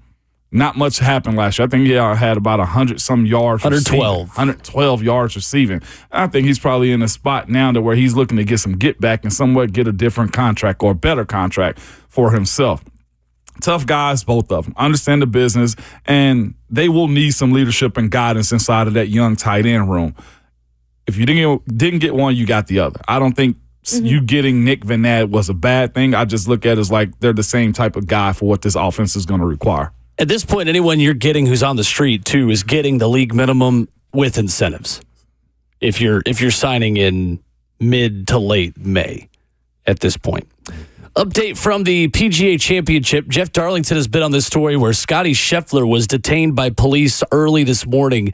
Not much happened last year. I think he had about 100-some yards. 112 yards receiving. I think he's probably in a spot now to where he's looking to get some get back and somewhat get a different contract or a better contract for himself. Tough guys, both of them. Understand the business, and they will need some leadership and guidance inside of that young tight end room. If you didn't get one, you got the other. I don't think you getting Nick Vannett was a bad thing. I just look at it as like they're the same type of guy for what this offense is going to require. At this point, anyone you're getting who's on the street, too, is getting the league minimum with incentives. If you're signing in mid to late May at this point. Update from the PGA Championship. Jeff Darlington has been on this story where Scotty Scheffler was detained by police early this morning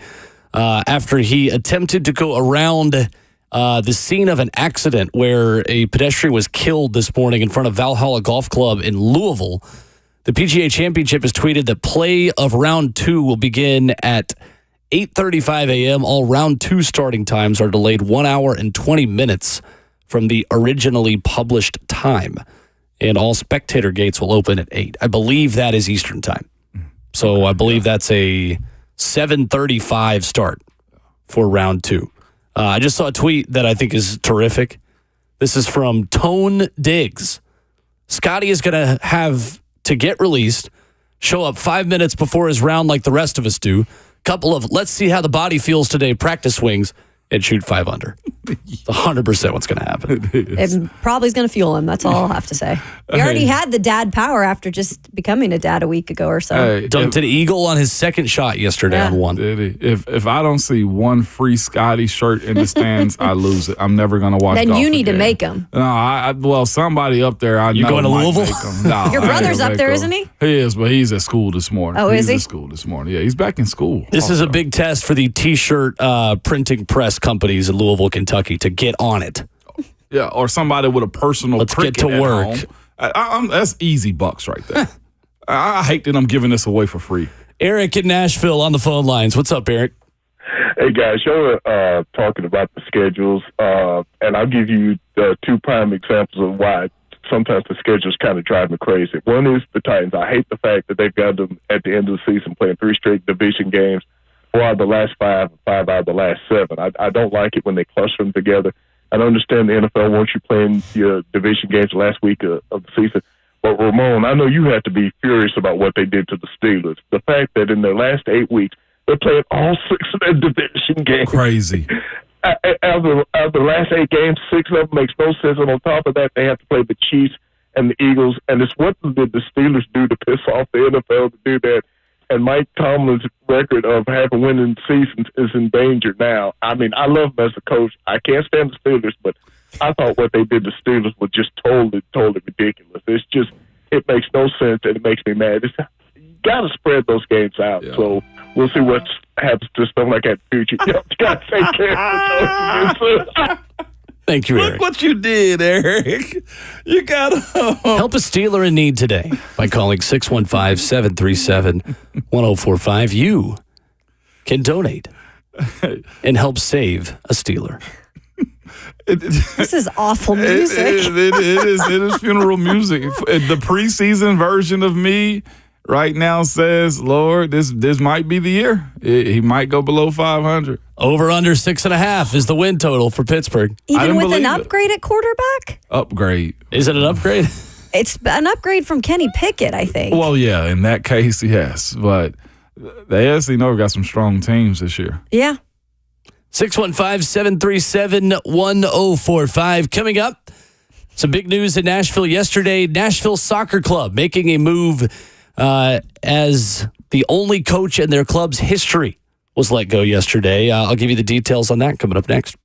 after he attempted to go around the scene of an accident where a pedestrian was killed this morning in front of Valhalla Golf Club in Louisville. The PGA Championship has tweeted that play of round 2 will begin at 8:35 a.m. All round 2 starting times are delayed 1 hour and 20 minutes from the originally published time. And all spectator gates will open at 8. I believe that is Eastern time. So I believe that's a 7:35 start for round 2. I just saw a tweet that I think is terrific. This is from Tone Diggs. Scotty is going to have to get released, show up 5 minutes before his round like the rest of us do, couple of let's see how the body feels today practice swings and shoot 5 under. It's 100% what's going to happen. It probably is going to fuel him. That's all I'll have to say. He already had the dad power after just becoming a dad a week ago or so. Hey, Dunked an eagle on his second shot yesterday on one. did he? If I don't see one free Scotty shirt in the stands, I lose it. I'm never going to watch Then golf you need to again. make them. No, well, somebody up there I You know going to might Louisville? make 'em. No, Your I brother's ain't up make there, 'em. isn't he? He is, but he's at school this morning. Oh, is he's he? at school this morning. Yeah, he's back in school. This is a also. big test for the T-shirt printing press companies in Louisville, Kentucky to get on it. Yeah, or somebody with a personal Let's get cricket to at work. home. That's easy bucks right there. I hate that I'm giving this away for free. Eric in Nashville on the phone lines. What's up, Eric? Hey guys, y'all are talking about the schedules, and I'll give you two prime examples of why sometimes the schedules kind of drive me crazy. One is the Titans. I hate the fact that they've got them at the end of the season playing 3 straight division games, 4 out of the last 5, 5 out of the last 7. I don't like it when they cluster them together. I understand the NFL wants you playing your division games the last week of the season. But, Ramon, I know you have to be furious about what they did to the Steelers. The fact that in their last 8 weeks, they're playing all 6 of their division games. Crazy. Out of the last 8 games, 6 of them makes no sense. And on top of that, they have to play the Chiefs and the Eagles. And it's what did the Steelers do to piss off the NFL to do that? And Mike Tomlin's record of having winning seasons is in danger now. I mean, I love him as a coach. I can't stand the Steelers, but I thought what they did to Steelers was just totally ridiculous. It makes no sense, and it makes me mad. You got to spread those games out. Yeah. So we'll see what happens to stuff like that in the future. You got to take care of Thank you, Look Eric. what you did, Eric. You got to. Help a Steeler in need today by calling 615-737-1045. You can donate and help save a Steeler. This is awful music. It is funeral music. The preseason version of me right now says, Lord, this might be the year. He might go below 500. Over under 6.5 is the win total for Pittsburgh. I Even didn't with an believe it. upgrade at quarterback? Upgrade. Is it an upgrade? It's an upgrade from Kenny Pickett, I think. Well, yeah, in that case, yes. But the AFC North got some strong teams this year. Yeah. 615-737-1045. Coming up, some big news in Nashville yesterday. Nashville Soccer Club making a move as the only coach in their club's history was let go yesterday. I'll give you the details on that coming up next.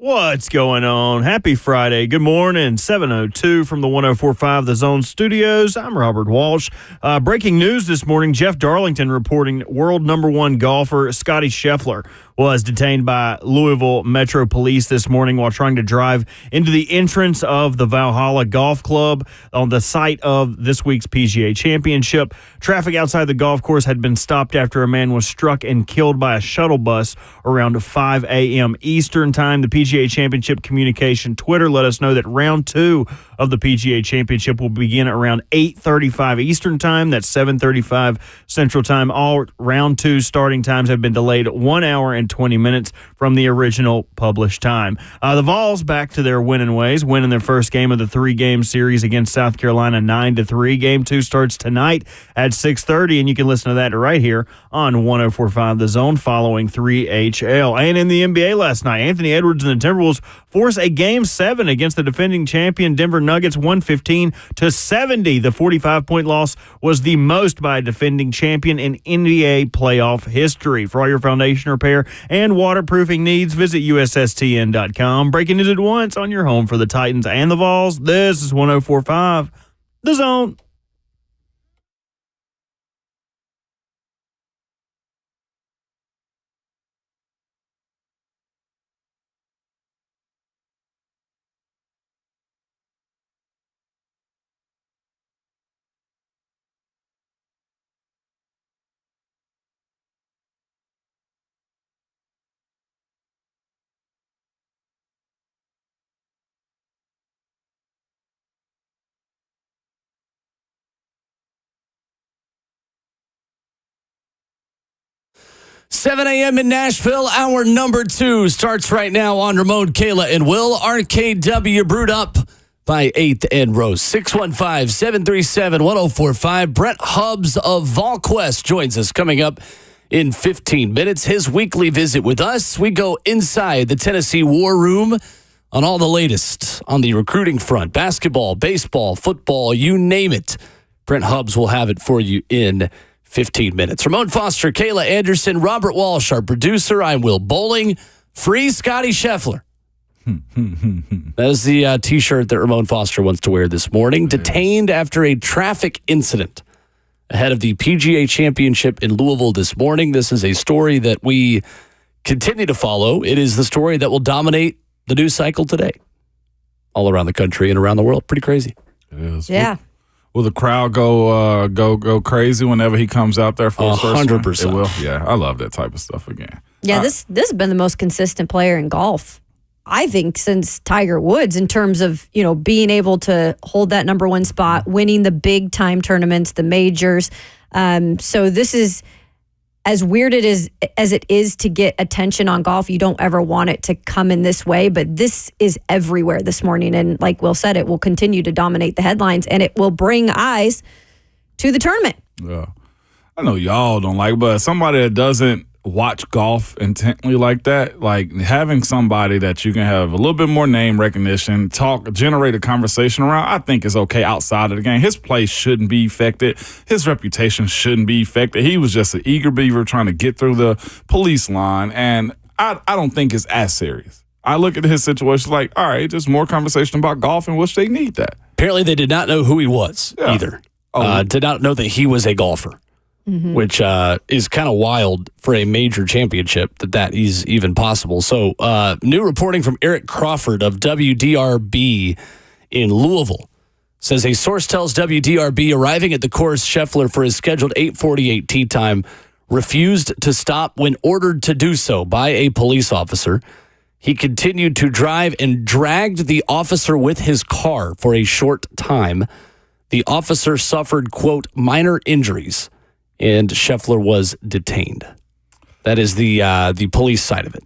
What's going on? Happy Friday. Good morning. 7:02 from the 104.5 The Zone Studios. I'm Robert Walsh. Breaking news this morning, Jeff Darlington reporting world number one golfer Scotty Scheffler was detained by Louisville Metro Police this morning while trying to drive into the entrance of the Valhalla Golf Club on the site of this week's PGA Championship. Traffic outside the golf course had been stopped after a man was struck and killed by a shuttle bus around 5 a.m. Eastern Time. The PGA Championship communication Twitter let us know that round 2 of the PGA Championship will begin around 8:35 Eastern Time. That's 7:35 Central Time. All round 2 starting times have been delayed 1 hour and 20 minutes from the original published time. The Vols back to their winning ways, winning their first game of the 3-game series against South Carolina 9-3. Game 2 starts tonight at 6:30, and you can listen to that right here on 104.5 The Zone following 3HL. And in the NBA last night, Anthony Edwards and the Timberwolves force a Game 7 against the defending champion Denver Nuggets 115-70. The 45-point loss was the most by a defending champion in NBA playoff history. For all your foundation repair and waterproofing needs, visit USSTN.com. Breaking news at once on your home for the Titans and the Vols. This is 104.5 The Zone. Seven a.m. in Nashville, hour number 2 starts right now on Ramon, Kayla, and Will. RKW brewed up by 8th and Rose. 615-737-1045. Brent Hubbs of VolQuest joins us coming up in 15 minutes. His weekly visit with us. We go inside the Tennessee War Room on all the latest on the recruiting front. Basketball, baseball, football, you name it. Brent Hubbs will have it for you in 15 minutes. Ramon Foster, Kayla Anderson, Robert Walsh, our producer. I'm Will Bowling. Free Scotty Scheffler. That is the T-shirt that Ramon Foster wants to wear this morning. Detained after a traffic incident ahead of the PGA Championship in Louisville this morning. This is a story that we continue to follow. It is the story that will dominate the news cycle today, all around the country and around the world. Pretty crazy. Yeah. Will the crowd go crazy whenever he comes out there for his first one? 100%. It will. Yeah, I love that type of stuff again. Yeah, this has been the most consistent player in golf, I think, since Tiger Woods in terms of, being able to hold that number 1 spot, winning the big time tournaments, the majors. So this is as weird as it is to get attention on golf. You don't ever want it to come in this way, but this is everywhere this morning. And like Will said, it will continue to dominate the headlines and it will bring eyes to the tournament. Yeah. I know y'all don't like, but somebody that doesn't watch golf intently like that, like having somebody that you can have a little bit more name recognition, generate a conversation around, I think is okay outside of the game. His play shouldn't be affected. His reputation shouldn't be affected. He was just an eager beaver trying to get through the police line, and I don't think it's as serious. I look at his situation like, all right, just more conversation about golf, in which they need that. Apparently they did not know who he was either. Did not know that he was a golfer. Which is kind of wild for a major championship that is even possible. So new reporting from Eric Crawford of WDRB in Louisville says a source tells WDRB arriving at the course, Scheffler, for his scheduled 8:48 tee time, refused to stop when ordered to do so by a police officer. He continued to drive and dragged the officer with his car for a short time. The officer suffered, quote, minor injuries, and Scheffler was detained. That is the police side of it.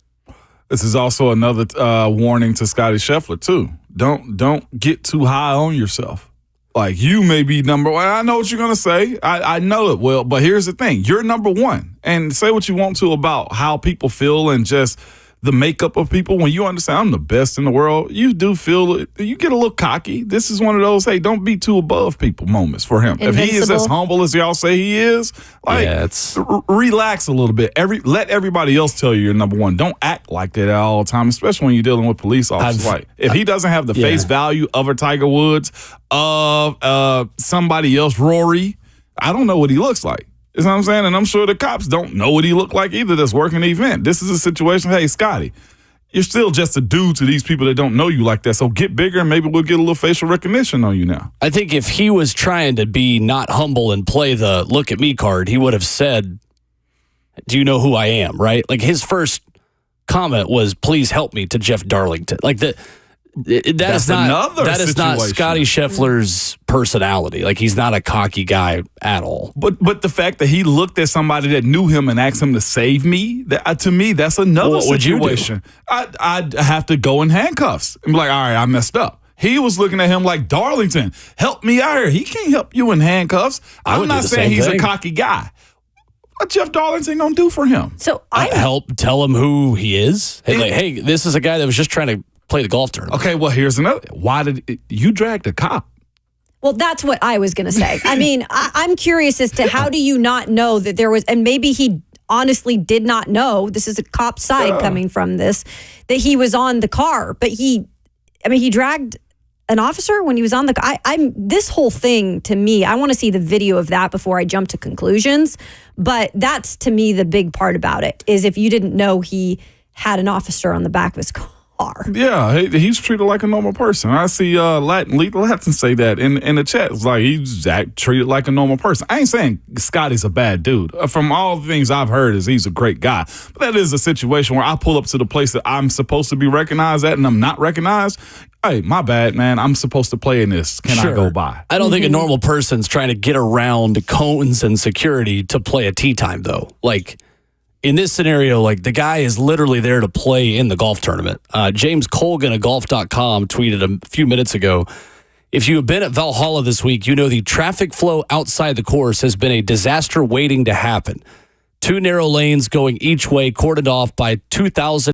This is also another warning to Scotty Scheffler too. Don't get too high on yourself. Like, you may be number one. I know what you're gonna say. I know it, Will. But here's the thing: you're number one. And say what you want to about how people feel and just the makeup of people, when you understand I'm the best in the world, you do feel you get a little cocky. This is one of those, hey, don't be too above people moments for him. Invincible. If he is as humble as y'all say he is, relax a little bit. Let everybody else tell you you're number one. Don't act like that all the time, especially when you're dealing with police officers. If he doesn't have the face value of a Tiger Woods, of somebody else, Rory, I don't know what he looks like. You know what I'm saying? And I'm sure the cops don't know what he looked like either that's working the event. This is a situation, hey, Scotty, you're still just a dude to these people that don't know you like that. So get bigger and maybe we'll get a little facial recognition on you now. I think if he was trying to be not humble and play the look at me card, he would have said, do you know who I am, right? Like his first comment was, please help me, to Jeff Darlington. Like that is not Scotty Scheffler's personality. Like he's not a cocky guy at all. But the fact that he looked at somebody that knew him and asked him to save me, to me, that's another situation. I'd have to go in handcuffs and be like, all right, I messed up. He was looking at him like, Darlington, help me out here. He can't help you in handcuffs. I'm not saying he's a cocky guy. What Jeff Darlington gonna do for him? So tell him who he is. Hey, this is a guy that was just trying to play the golf tournament. Okay, well, here's another. Why did you drag the cop? Well, that's what I was going to say. I mean, I'm curious as to how do you not know that there was, and maybe he honestly did not know, this is a cop side coming from this, that he was on the car. But he dragged an officer when he was on the car. This whole thing, to me, I want to see the video of that before I jump to conclusions. But that's, to me, the big part about it, is if you didn't know he had an officer on the back of his car. Yeah, he's treated like a normal person. I see Latin say that in the chat. It's like he's treated like a normal person. I ain't saying Scotty's a bad dude. From all the things I've heard is he's a great guy. But that is a situation where I pull up to the place that I'm supposed to be recognized at and I'm not recognized. Hey, my bad, man. I'm supposed to play in this. Can I go by? I don't think a normal person's trying to get around cones and security to play a tee time, though. Like, in this scenario, like the guy is literally there to play in the golf tournament. James Colgan of golf.com tweeted a few minutes ago, if you have been at Valhalla this week, you know the traffic flow outside the course has been a disaster waiting to happen. 2 narrow lanes going each way, cordoned off by 2,000